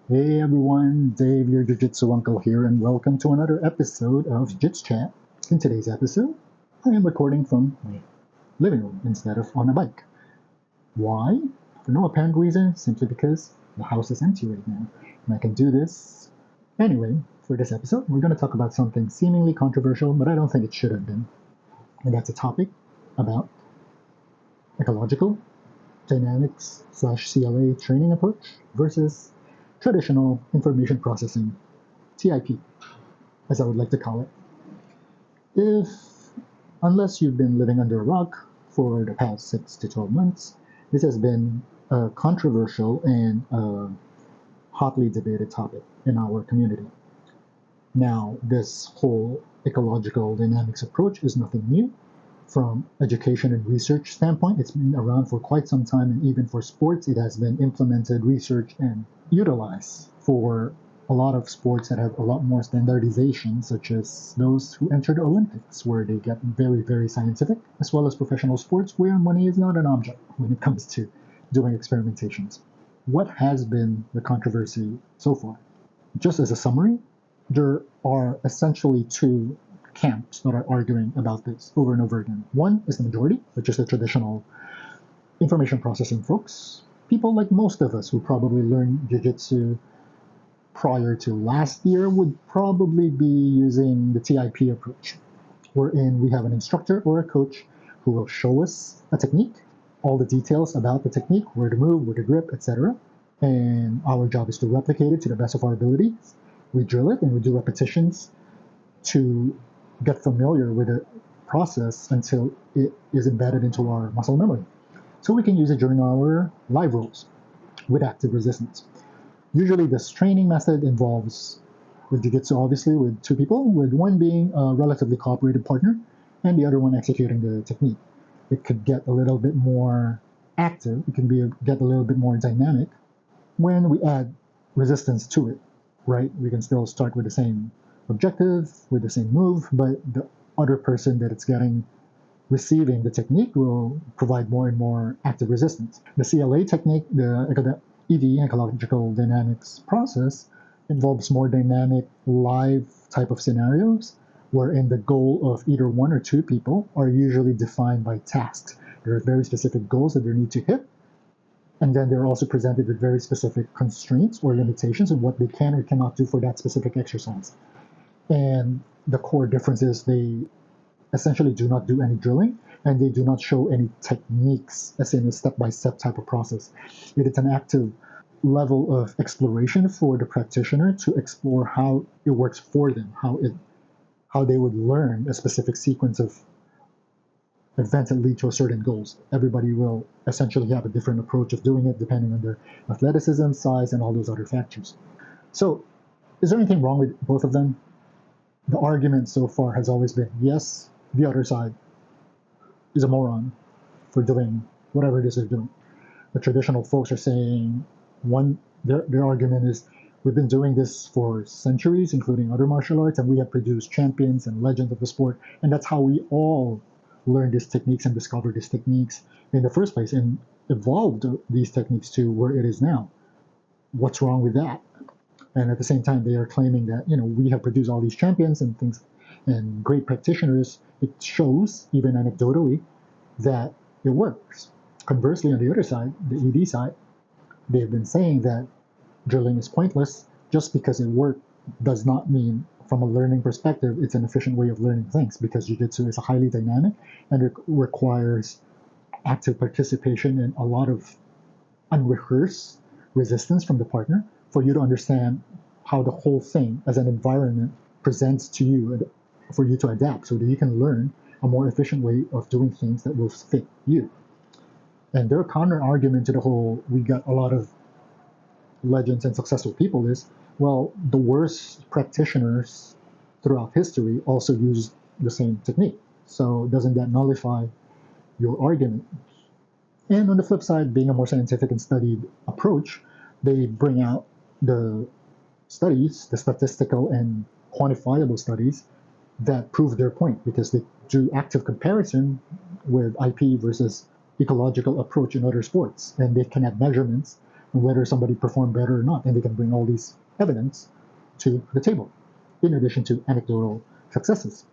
Hey everyone, Dave, your Jiu-Jitsu uncle here, and welcome to another episode of JitsChat. In today's episode, I am recording from my living room instead of on a bike. Why? For no apparent reason, simply because the house is empty right now, and I can do this. Anyway, for this episode, we're going to talk about something seemingly controversial, but I don't think it should have been. And that's a topic about ecological dynamics slash CLA training approach versus traditional information processing, TIP, as I would like to call it. If, unless you've been living under a rock for the past 6 to 12 months, this has been a controversial and hotly debated topic in our community. Now, this whole ecological dynamics approach is nothing new. From education and research standpoint, it's been around for quite some time, and even for sports, it has been implemented, researched, and utilized for a lot of sports that have a lot more standardization, such as those who enter the Olympics, where they get very, very scientific, as well as professional sports, where money is not an object when it comes to doing experimentations. What has been the controversy so far? Just as a summary, there are essentially two camps that are arguing about this over and over again. One is the majority, which is the traditional information processing folks. People like most of us who probably learned jiu-jitsu prior to last year would probably be using the TIP approach, wherein we have an instructor or a coach who will show us a technique, all the details about the technique, where to move, where to grip, etc. And our job is to replicate it to the best of our ability. We drill it and we do repetitions to get familiar with the process until it is embedded into our muscle memory. So we can use it during our live rolls with active resistance. Usually this training method involves, with jiu-jitsu obviously, with two people, with one being a relatively cooperative partner and the other one executing the technique. It could get a little bit more active, it can get a little bit more dynamic when we add resistance to it, right? We can still start with the same objective, with the same move, but the other person that it's getting receiving the technique will provide more and more active resistance. The CLA technique, the ED, Ecological Dynamics process, involves more dynamic, live type of scenarios, wherein the goal of either one or two people are usually defined by tasks. There are very specific goals that they need to hit, and then they're also presented with very specific constraints or limitations of what they can or cannot do for that specific exercise. And the core difference is they essentially do not do any drilling and they do not show any techniques as in a step-by-step type of process. It is an active level of exploration for the practitioner to explore how it works for them, how they would learn a specific sequence of events that lead to a certain goals. Everybody will essentially have a different approach of doing it depending on their athleticism, size, and all those other factors. So, is there anything wrong with both of them? The argument so far has always been yes, the other side is a moron for doing whatever it is they're doing. The traditional folks are saying their argument is we've been doing this for centuries, including other martial arts, and we have produced champions and legends of the sport, and that's how we all learned these techniques and discovered these techniques in the first place and evolved these techniques to where it is now. What's wrong with that? And at the same time, they are claiming that we have produced all these champions and things and great practitioners. It shows, even anecdotally, that it works. Conversely, on the other side, the ED side, they've been saying that drilling is pointless. Just because it worked does not mean, from a learning perspective, it's an efficient way of learning things, because jiu-jitsu is highly dynamic and it requires active participation and a lot of unrehearsed resistance from the partner for you to understand how the whole thing as an environment presents to you for you to adapt so that you can learn a more efficient way of doing things that will fit you. And their counter argument to the whole we got a lot of legends and successful people is, well, the worst practitioners throughout history also used the same technique. So doesn't that nullify your argument? And on the flip side, being a more scientific and studied approach, they bring out the studies, the statistical and quantifiable studies that prove their point, because they do active comparison with IP versus ecological approach in other sports, and they can have measurements whether somebody performed better or not, and they can bring all these evidence to the table, in addition to anecdotal successes.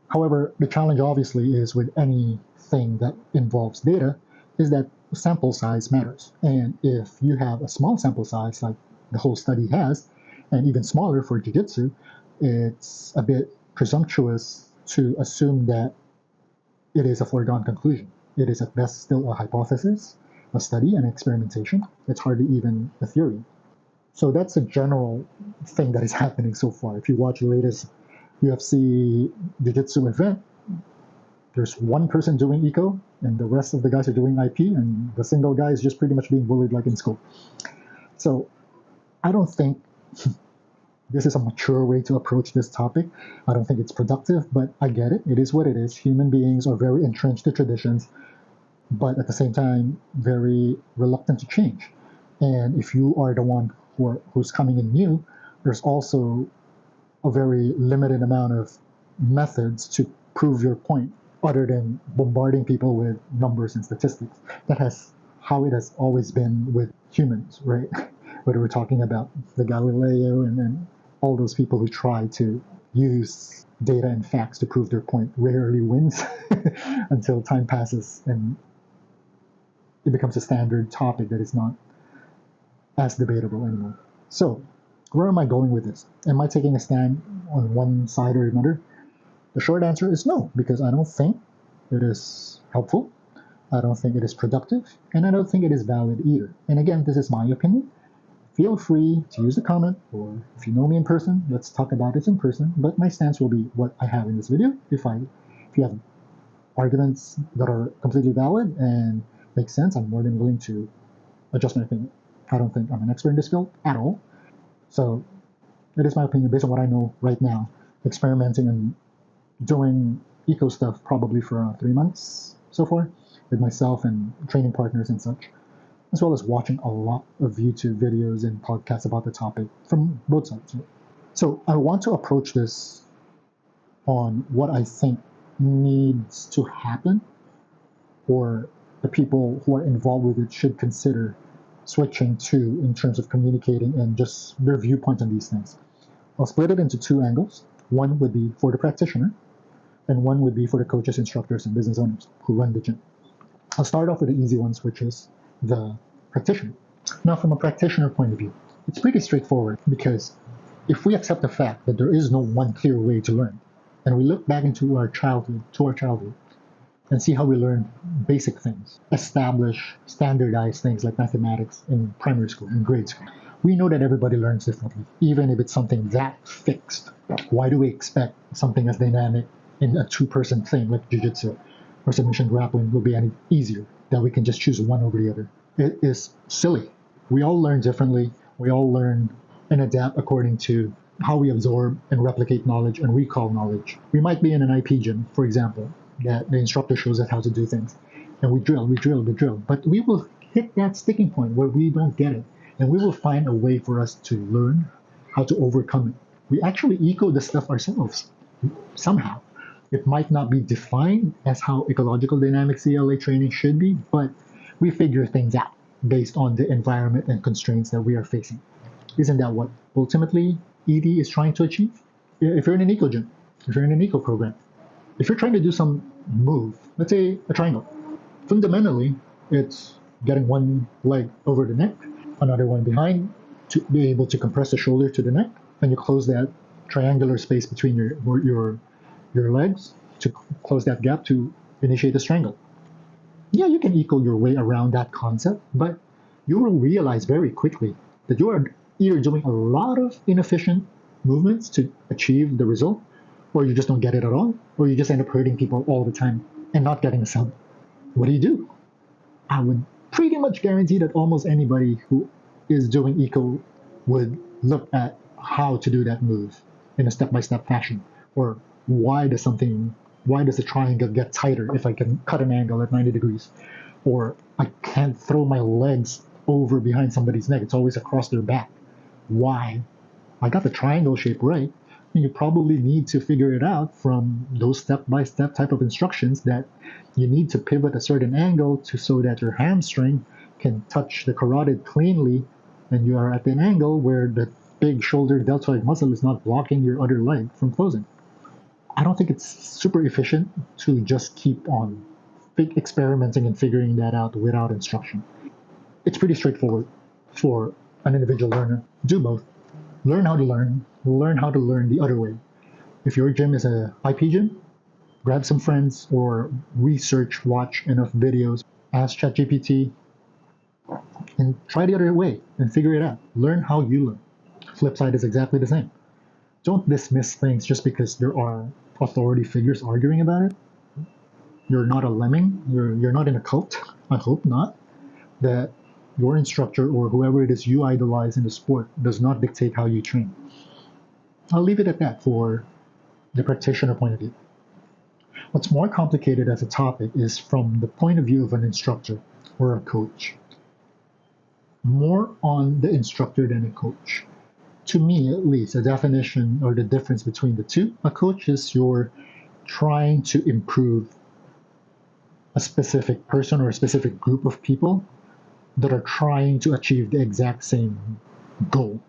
However, the challenge obviously is with anything that involves data is that sample size matters. And if you have a small sample size like the whole study has, and even smaller for jiu-jitsu, it's a bit presumptuous to assume that it is a foregone conclusion. It is at best still a hypothesis, a study, an experimentation. It's hardly even a theory. So that's a general thing that is happening so far. If you watch the latest UFC Jiu-Jitsu event, there's one person doing eco, and the rest of the guys are doing IP, and the single guy is just pretty much being bullied like in school. So I don't think this is a mature way to approach this topic. I don't think it's productive, but I get it. It is what it is. Human beings are very entrenched to traditions, but at the same time, very reluctant to change. And if you are the one who's coming in new, there's also a very limited amount of methods to prove your point other than bombarding people with numbers and statistics. That has how it has always been with humans, right? Whether we're talking about the Galileo and then all those people who try to use data and facts to prove their point rarely wins until time passes and it becomes a standard topic that is not as debatable anymore. So, where am I going with this? Am I taking a stand on one side or another? The short answer is no, because I don't think it is helpful, I don't think it is productive, and I don't think it is valid either. And again, this is my opinion. Feel free to use a comment, or if you know me in person, let's talk about it in person. But my stance will be what I have in this video. If you have arguments that are completely valid and make sense, I'm more than willing to adjust my opinion. I don't think I'm an expert in this field at all. So it is my opinion based on what I know right now, experimenting and doing eco stuff probably for around 3 months so far with myself and training partners and such, as well as watching a lot of YouTube videos and podcasts about the topic from both sides. So I want to approach this on what I think needs to happen, or the people who are involved with it should consider switching to in terms of communicating and just their viewpoint on these things. I'll split it into two angles. One would be for the practitioner, and one would be for the coaches, instructors, and business owners who run the gym. I'll start off with the easy ones, which is the practitioner. Now, from a practitioner point of view, it's pretty straightforward because if we accept the fact that there is no one clear way to learn, and we look back into our childhood, and see how we learn basic things, establish standardized things like mathematics in primary school and grade school, we know that everybody learns differently, even if it's something that fixed. Why do we expect something as dynamic in a two-person thing like jiu-jitsu or submission grappling will be any easier, that we can just choose one over the other? It is silly. We all learn differently. We all learn and adapt according to how we absorb and replicate knowledge and recall knowledge. We might be in an IP gym, for example, that the instructor shows us how to do things, and we drill, but we will hit that sticking point where we don't get it, and we will find a way for us to learn how to overcome it. We actually eco the stuff ourselves somehow. It might not be defined as how ecological dynamics CLA training should be, but we figure things out based on the environment and constraints that we are facing. Isn't that what ultimately ED is trying to achieve? If you're in an eco gym, if you're in an eco program, if you're trying to do some move, let's say a triangle, fundamentally, it's getting one leg over the neck, another one behind to be able to compress the shoulder to the neck, and you close that triangular space between your legs to close that gap to initiate a strangle. Yeah, you can eco your way around that concept, but you will realize very quickly that you are either doing a lot of inefficient movements to achieve the result, or you just don't get it at all, or you just end up hurting people all the time and not getting a sub. What do? I would pretty much guarantee that almost anybody who is doing eco would look at how to do that move in a step-by-step fashion, or why does the triangle get tighter if I can cut an angle at 90 degrees, or I can't throw my legs over behind somebody's neck, it's always across their back. Why? I got the triangle shape right. And you probably need to figure it out from those step-by-step type of instructions that you need to pivot a certain angle so that your hamstring can touch the carotid cleanly, and you are at an angle where the big shoulder deltoid muscle is not blocking your other leg from closing. I don't think it's super efficient to just keep on experimenting and figuring that out without instruction. It's pretty straightforward for an individual learner. Do both. Learn how to learn how to learn the other way. If your gym is a IP gym, grab some friends or research, watch enough videos, ask ChatGPT, and try the other way and figure it out. Learn how you learn. Flip side is exactly the same. Don't dismiss things just because there are authority figures arguing about it. You're not a lemming. You're not in a cult. I hope not. That your instructor or whoever it is you idolize in the sport does not dictate how you train. I'll leave it at that for the practitioner point of view. What's more complicated as a topic is from the point of view of an instructor or a coach. More on the instructor than a coach. To me, at least, a definition or the difference between the two, a coach is you're trying to improve a specific person or a specific group of people that are trying to achieve the exact same goal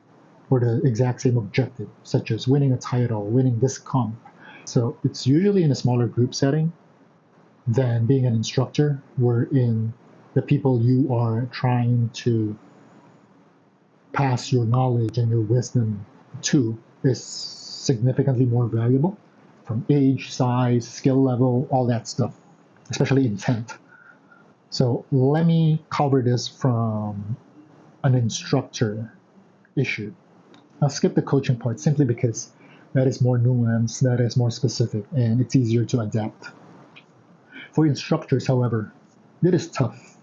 or the exact same objective, such as winning a title, winning this comp. So it's usually in a smaller group setting than being an instructor, wherein the people you are trying to pass your knowledge and your wisdom to is significantly more valuable from age, size, skill level, all that stuff, especially intent. So let me cover this from an instructor issue. I'll skip the coaching part simply because that is more nuanced, that is more specific, and it's easier to adapt. For instructors, however, it is tough.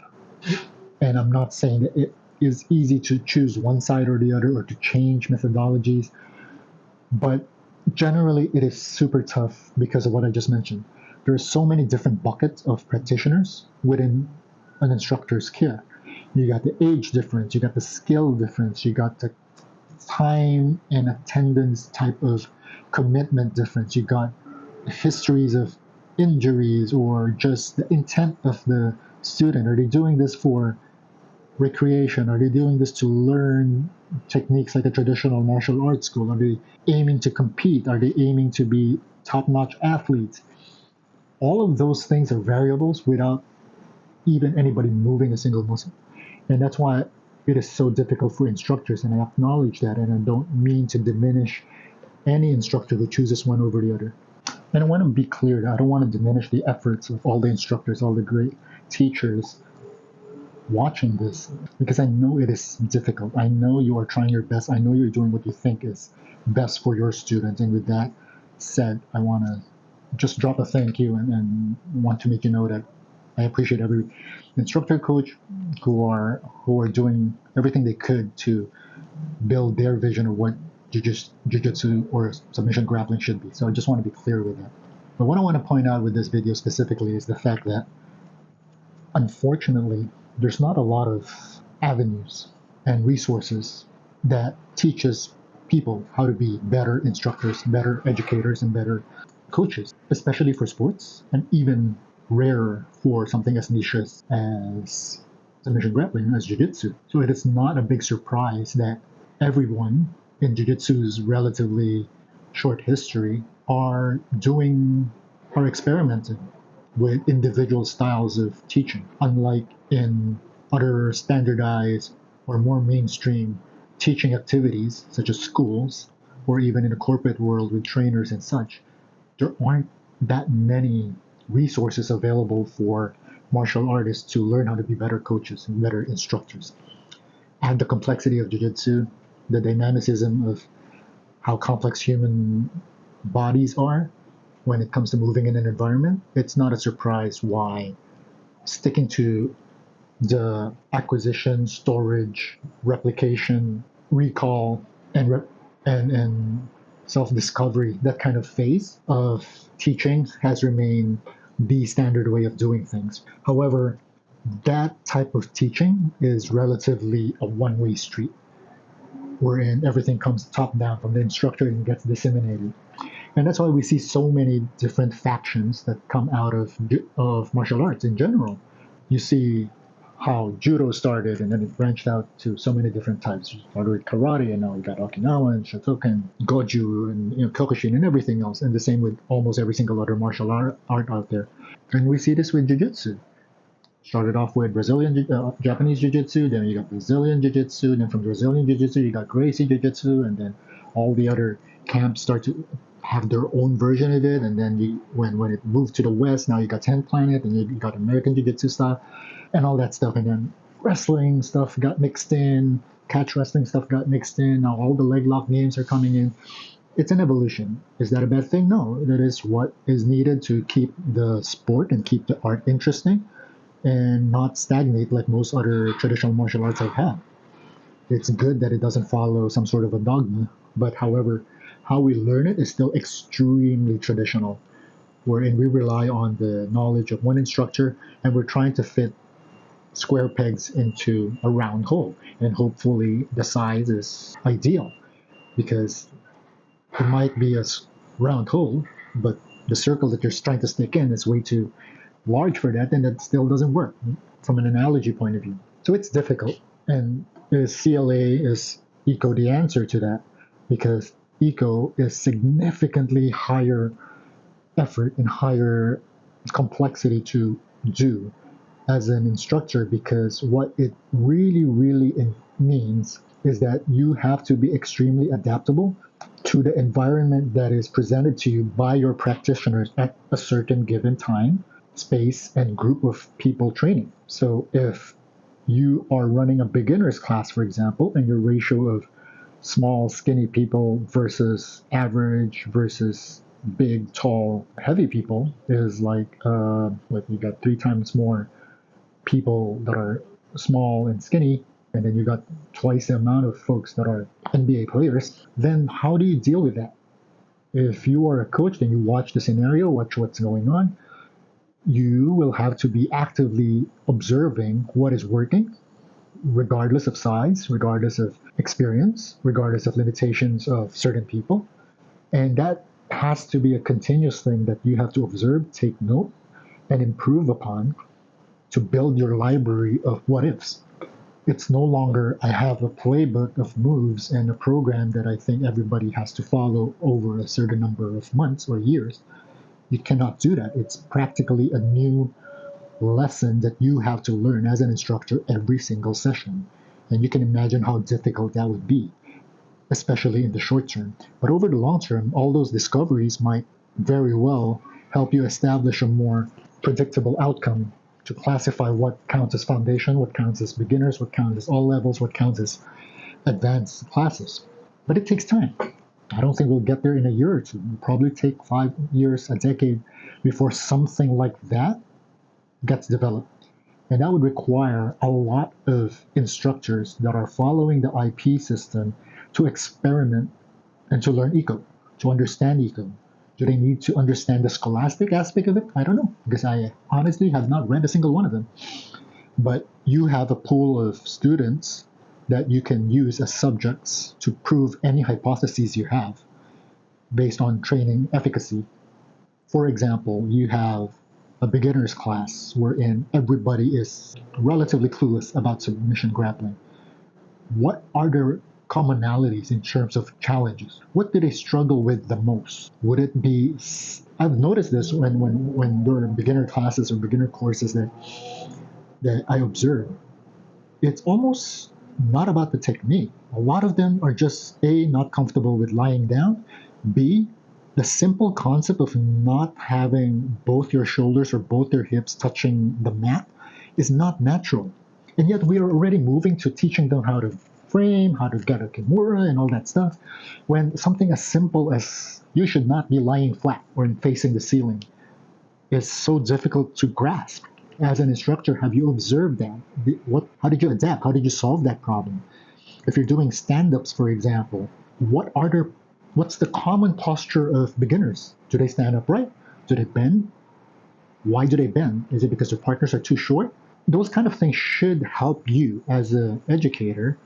And I'm not saying that it is easy to choose one side or the other or to change methodologies, but generally it is super tough because of what I just mentioned. There are so many different buckets of practitioners within an instructor's care. You got the age difference, you got the skill difference, you got the time and attendance type of commitment difference, you got histories of injuries or just the intent of the student. Are they doing this for recreation? Are they doing this to learn techniques like a traditional martial arts school? Are they aiming to compete? Are they aiming to be top-notch athletes? All of those things are variables without even anybody moving a single muscle. And that's why it is so difficult for instructors, and I acknowledge that, and I don't mean to diminish any instructor who chooses one over the other. And I want to be clear that I don't want to diminish the efforts of all the instructors, all the great teachers watching this, because I know it is difficult. I know you are trying your best. I know you're doing what you think is best for your students. And with that said, I want to just drop a thank you and want to make you know that I appreciate every instructor, coach who are doing everything they could to build their vision of what jiu-jitsu or submission grappling should be. So I just want to be clear with that. But what I want to point out with this video specifically is the fact that, unfortunately, there's not a lot of avenues and resources that teaches people how to be better instructors, better educators, and better coaches, especially for sports, and even rarer for something as niche as submission grappling, as jiu-jitsu. So it is not a big surprise that everyone in jiu-jitsu's relatively short history are experimenting with individual styles of teaching, unlike in other standardized or more mainstream teaching activities, such as schools, or even in the corporate world with trainers and such. There aren't that many resources available for martial artists to learn how to be better coaches and better instructors. And the complexity of jiu-jitsu, the dynamicism of how complex human bodies are when it comes to moving in an environment, it's not a surprise why sticking to the acquisition, storage, replication, recall, and self-discovery, that kind of phase of teaching has remained the standard way of doing things. However, that type of teaching is relatively a one-way street, wherein everything comes top down from the instructor and gets disseminated. And that's why we see so many different factions that come out of martial arts in general. You see how judo started, and then it branched out to so many different types. You started with karate, and now you got Okinawa and Shotokan, Goju, and Kyokushin, and everything else. And the same with almost every single other martial art out there. And we see this with jiu-jitsu. Started off with Japanese jiu-jitsu, then you got Brazilian jiu-jitsu, then from Brazilian jiu-jitsu you got Gracie jiu-jitsu, and then all the other camps start to have their own version of it. And then when it moved to the West, now you got 10th Planet, and you got American jiu-jitsu style, and all that stuff. And then wrestling stuff got mixed in, catch wrestling stuff got mixed in. Now all the leg lock games are coming in. It's an evolution. Is that a bad thing? No, that is what is needed to keep the sport and keep the art interesting and not stagnate like most other traditional martial arts have had. It's good that it doesn't follow some sort of a dogma, but however, how we learn it is still extremely traditional, wherein we rely on the knowledge of one instructor and we're trying to fit square pegs into a round hole. And hopefully, the size is ideal because it might be a round hole, but the circle that you're trying to stick in is way too large for that, and that still doesn't work from an analogy point of view. So it's difficult, and CLA is eco the answer to that because eco is significantly higher effort and higher complexity to do as an instructor, because what it really means is that you have to be extremely adaptable to the environment that is presented to you by your practitioners at a certain given time, space, and group of people training. So if you are running a beginner's class, for example, and your ratio of small, skinny people versus average versus big, tall, heavy people is like you got 3 times more people that are small and skinny, and then you got twice the amount of folks that are NBA players, then how do you deal with that? If you are a coach, then you watch the scenario, watch what's going on. You will have to be actively observing what is working, regardless of size, regardless of experience, regardless of limitations of certain people. And that has to be a continuous thing that you have to observe, take note, and improve upon to build your library of what ifs. It's no longer, I have a playbook of moves and a program that I think everybody has to follow over a certain number of months or years. You cannot do that. It's practically a new lesson that you have to learn as an instructor every single session. And you can imagine how difficult that would be, especially in the short term. But over the long term, all those discoveries might very well help you establish a more predictable outcome to classify what counts as foundation, what counts as beginners, what counts as all levels, what counts as advanced classes. But it takes time. I don't think we'll get there in a year or two. It'll probably take 5 years, a decade, before something like that gets developed. And that would require a lot of instructors that are following the IP system to experiment and to learn eco, to understand eco. Do they need to understand the scholastic aspect of it? I don't know, because I honestly have not read a single one of them. But you have a pool of students that you can use as subjects to prove any hypotheses you have based on training efficacy. For example, you have a beginner's class wherein everybody is relatively clueless about submission grappling. What are their commonalities in terms of challenges? What do they struggle with the most? Would it be, I've noticed this when there are beginner classes or beginner courses that I observe. It's almost not about the technique. A lot of them are just A, not comfortable with lying down, B, the simple concept of not having both your shoulders or both your hips touching the mat is not natural. And yet we are already moving to teaching them how to frame, how to get a kimura and all that stuff, when something as simple as you should not be lying flat or facing the ceiling is so difficult to grasp. As an instructor, have you observed that? How did you adapt? How did you solve that problem? If you're doing stand-ups, for example, what's the common posture of beginners? Do they stand upright? Do they bend? Why do they bend? Is it because their partners are too short? Those kind of things should help you as an educator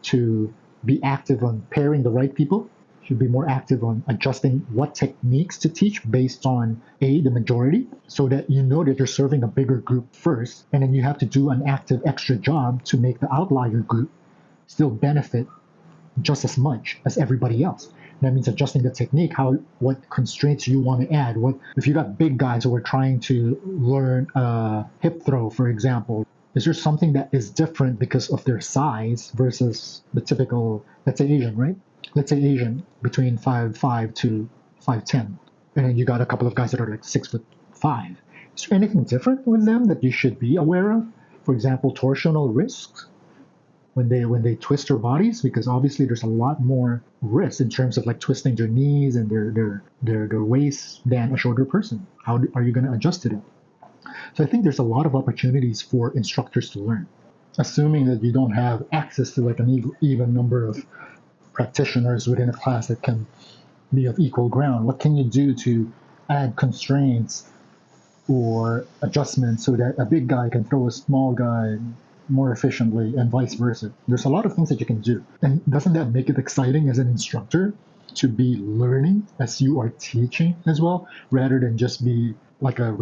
to be active on pairing the right people should be more active on adjusting what techniques to teach based on the majority, so that you know that you're serving a bigger group first, and then you have to do an active extra job to make the outlier group still benefit just as much as everybody else. That means adjusting the technique, what constraints you want to add. What if you got big guys who are trying to learn hip throw, for example? Is there something that is different because of their size versus the typical, let's say Asian, right? Let's say Asian between 5'5" to 5'10", and then you got a couple of guys that are like 6'5". Is there anything different with them that you should be aware of? For example, torsional risks when they twist their bodies, because obviously there's a lot more risk in terms of like twisting their knees and their waist than a shorter person. Are you going to adjust to that? So I think there's a lot of opportunities for instructors to learn, assuming that you don't have access to like an even number of practitioners within a class that can be of equal ground. What can you do to add constraints or adjustments so that a big guy can throw a small guy more efficiently and vice versa? There's a lot of things that you can do. And doesn't that make it exciting as an instructor to be learning as you are teaching as well, rather than just be like a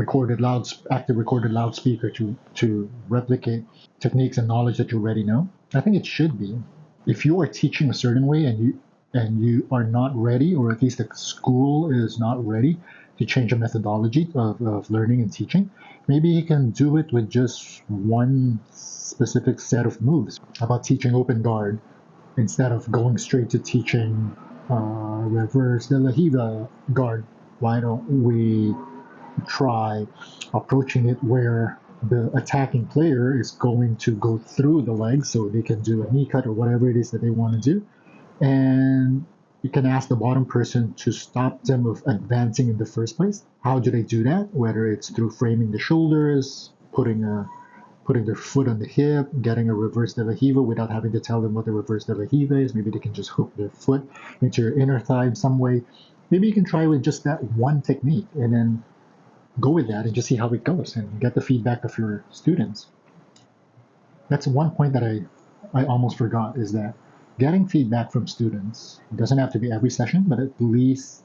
active recorded loudspeaker to replicate techniques and knowledge that you already know? I think it should be. If you are teaching a certain way and you are not ready, or at least the school is not ready to change the methodology of learning and teaching, maybe you can do it with just one specific set of moves. How about teaching open guard instead of going straight to teaching reverse de la Hiva guard? Why don't we try approaching it where the attacking player is going to go through the legs so they can do a knee cut or whatever it is that they want to do, and you can ask the bottom person to stop them of advancing in the first place. How do they do that? Whether it's through framing the shoulders, putting their foot on the hip, getting a reverse de la Hiva without having to tell them what the reverse de la Hiva is. Maybe they can just hook their foot into your inner thigh in some way. Maybe you can try with just that one technique and then go with that and just see how it goes and get the feedback of your students. That's one point that I almost forgot, is that getting feedback from students, it doesn't have to be every session, but at least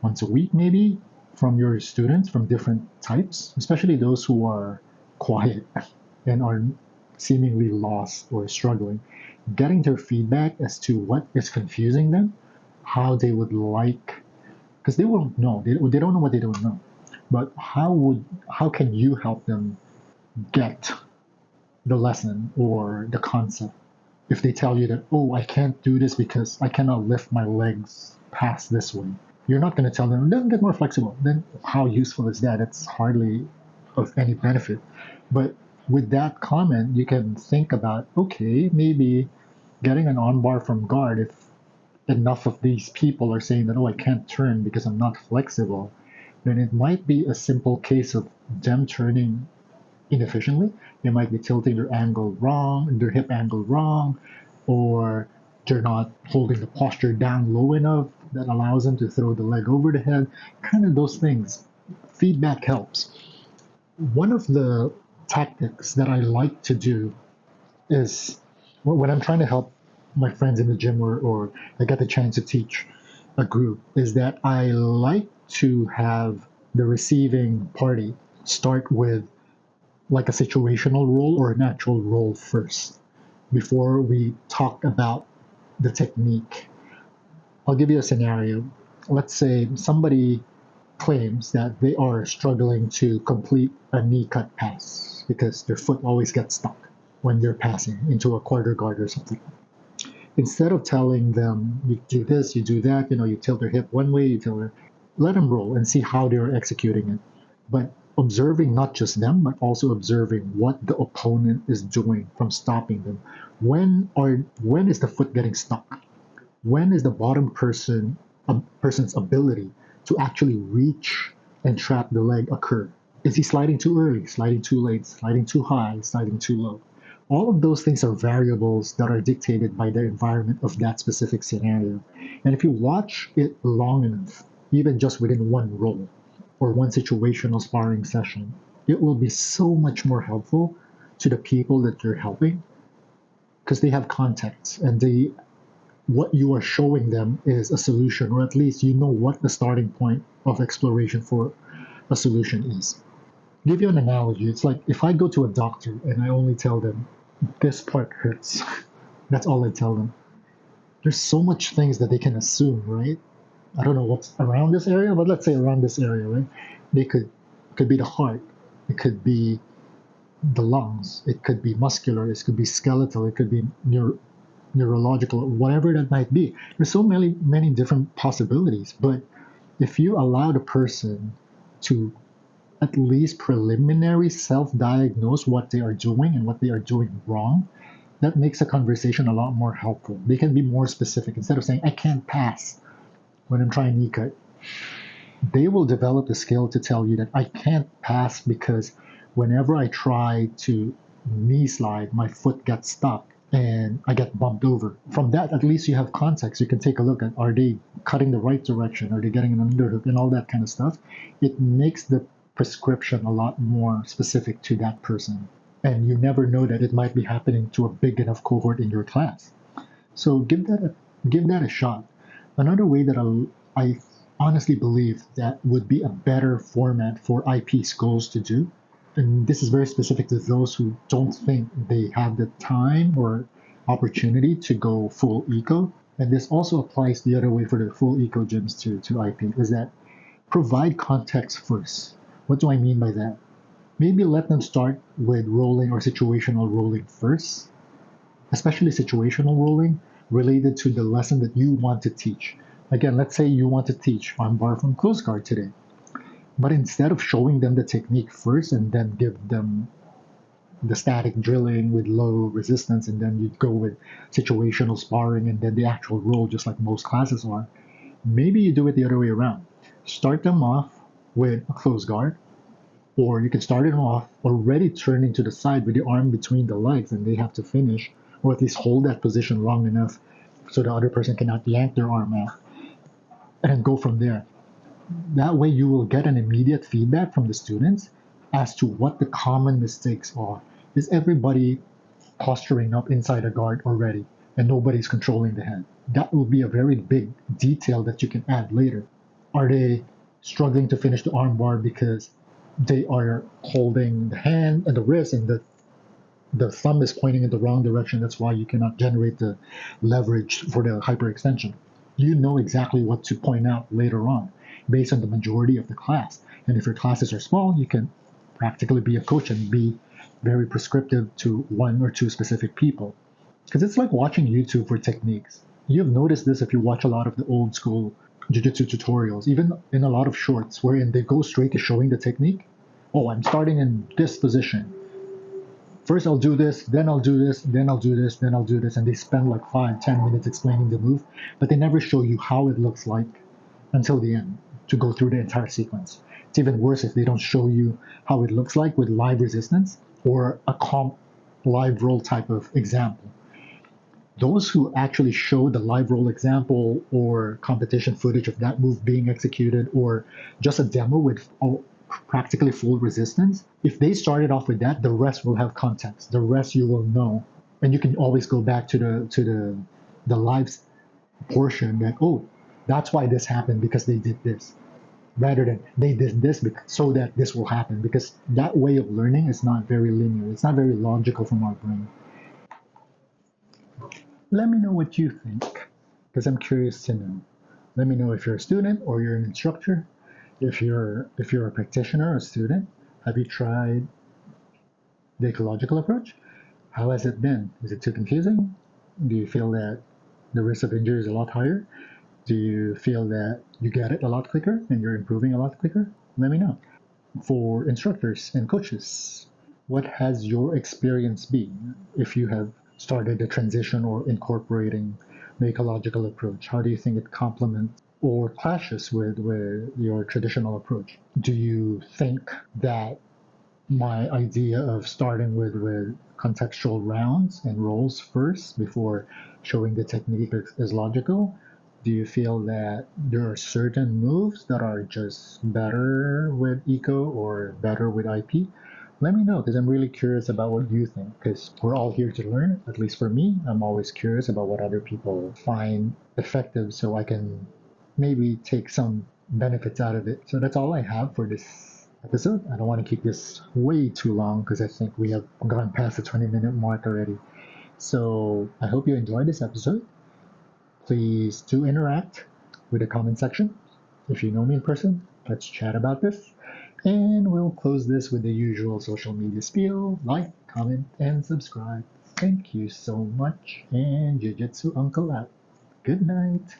once a week maybe, from your students from different types, especially those who are quiet and are seemingly lost or struggling, getting their feedback as to what is confusing them, how they would like, because they won't know, they don't know what they don't know, but how can you help them get the lesson or the concept? If they tell you that, oh, I can't do this because I cannot lift my legs past this way, you're not going to tell them, then get more flexible. Then how useful is that? It's hardly of any benefit. But with that comment, you can think about, okay, maybe getting an on bar from guard, if enough of these people are saying that, oh, I can't turn because I'm not flexible, then it might be a simple case of them turning inefficiently. They might be tilting their hip angle wrong, or they're not holding the posture down low enough that allows them to throw the leg over the head. Kind of those things. Feedback helps. One of the tactics that I like to do is when I'm trying to help my friends in the gym, or I get the chance to teach a group, is that I like to have the receiving party start with like a situational role or an actual role first before we talk about the technique. I'll give you a scenario. Let's say somebody claims that they are struggling to complete a knee cut pass because their foot always gets stuck when they're passing into a quarter guard or something. Instead of telling them, you do this, you do that, you tilt their hip one way, let them roll and see how they're executing it. But observing not just them, but also observing what the opponent is doing from stopping them. When is the foot getting stuck? When is the bottom person's ability to actually reach and trap the leg occur? Is he sliding too early, sliding too late, sliding too high, sliding too low? All of those things are variables that are dictated by the environment of that specific scenario. And if you watch it long enough, even just within one role or one situational sparring session, it will be so much more helpful to the people that you're helping, because they have context and what you are showing them is a solution, or at least you know what the starting point of exploration for a solution is. Give you an analogy. It's like if I go to a doctor and I only tell them this part hurts. That's all I tell them. There's so much things that they can assume, right? I don't know what's around this area, but let's say around this area, right? They could be the heart, it could be the lungs, it could be muscular, it could be skeletal, it could be neurological, whatever that might be. There's so many different possibilities. But if you allow the person to at least preliminary self-diagnose what they are doing and what they are doing wrong, that makes a conversation a lot more helpful. They can be more specific. Instead of saying, I can't pass when I'm trying knee cut, they will develop the skill to tell you that I can't pass because whenever I try to knee slide, my foot gets stuck and I get bumped over. From that, at least you have context. You can take a look at, are they cutting the right direction? Are they getting an underhook and all that kind of stuff? It makes the prescription a lot more specific to that person. And you never know that it might be happening to a big enough cohort in your class. So give that a shot. Another way that I honestly believe that would be a better format for IP schools to do, and this is very specific to those who don't think they have the time or opportunity to go full eco, and this also applies the other way for the full eco gyms to IP, is that provide context first. What do I mean by that? Maybe let them start with rolling or situational rolling first, especially situational rolling related to the lesson that you want to teach. Again, let's say you want to teach armbar from close guard today, but instead of showing them the technique first and then give them the static drilling with low resistance, and then you go with situational sparring and then the actual roll, just like most classes are, maybe you do it the other way around. Start them off with a close guard, or you can start them off already turning to the side with the arm between the legs and they have to finish, or at least hold that position long enough so the other person cannot yank their arm out, and then go from there. That way you will get an immediate feedback from the students as to what the common mistakes are. Is everybody posturing up inside a guard already and nobody's controlling the hand? That will be a very big detail that you can add later. Are they struggling to finish the arm bar because they are holding the hand and the wrist and the thumb is pointing in the wrong direction? That's why you cannot generate the leverage for the hyperextension. You know exactly what to point out later on based on the majority of the class. And if your classes are small, you can practically be a coach and be very prescriptive to one or two specific people. Because it's like watching YouTube for techniques. You've noticed this if you watch a lot of the old school jiu-jitsu tutorials, even in a lot of shorts, wherein they go straight to showing the technique. Oh, I'm starting in this position. First I'll do this, then I'll do this, then I'll do this, then I'll do this, and they spend like 5, 10 minutes explaining the move, but they never show you how it looks like until the end to go through the entire sequence. It's even worse if they don't show you how it looks like with live resistance or a comp live roll type of example. Those who actually show the live roll example or competition footage of that move being executed, or just a demo with practically full resistance, if they started off with that, the rest will have context. The rest you will know, and you can always go back to the live portion that, oh, that's why this happened because they did this, rather than they did this so that this will happen, because that way of learning is not very linear. It's not very logical from our brain. Let me know what you think, because I'm curious to know. Let me know if you're a student or you're an instructor. If you're a practitioner or a student, have you tried the ecological approach? How has it been? Is it too confusing? Do you feel that the risk of injury is a lot higher? Do you feel that you get it a lot quicker and you're improving a lot quicker? Let me know. For instructors and coaches, what has your experience been if you have started the transition or incorporating the ecological approach? How do you think it complements or clashes with your traditional approach? Do you think that my idea of starting with contextual rounds and roles first before showing the technique is logical? Do you feel that there are certain moves that are just better with eco or better with IP? let me know because I'm really curious about what you think because we're all here to learn. At least for me, I'm always curious about what other people find effective so I can maybe take some benefits out of it. So that's all I have for this episode. I don't want to keep this way too long because I think we have gone past the 20-minute mark already. So I hope you enjoyed this episode. Please do interact with the comment section. If you know me in person, let's chat about this. And we'll close this with the usual social media spiel: like, comment, and subscribe. Thank you so much, and Jiu Jitsu Uncle out. Good night.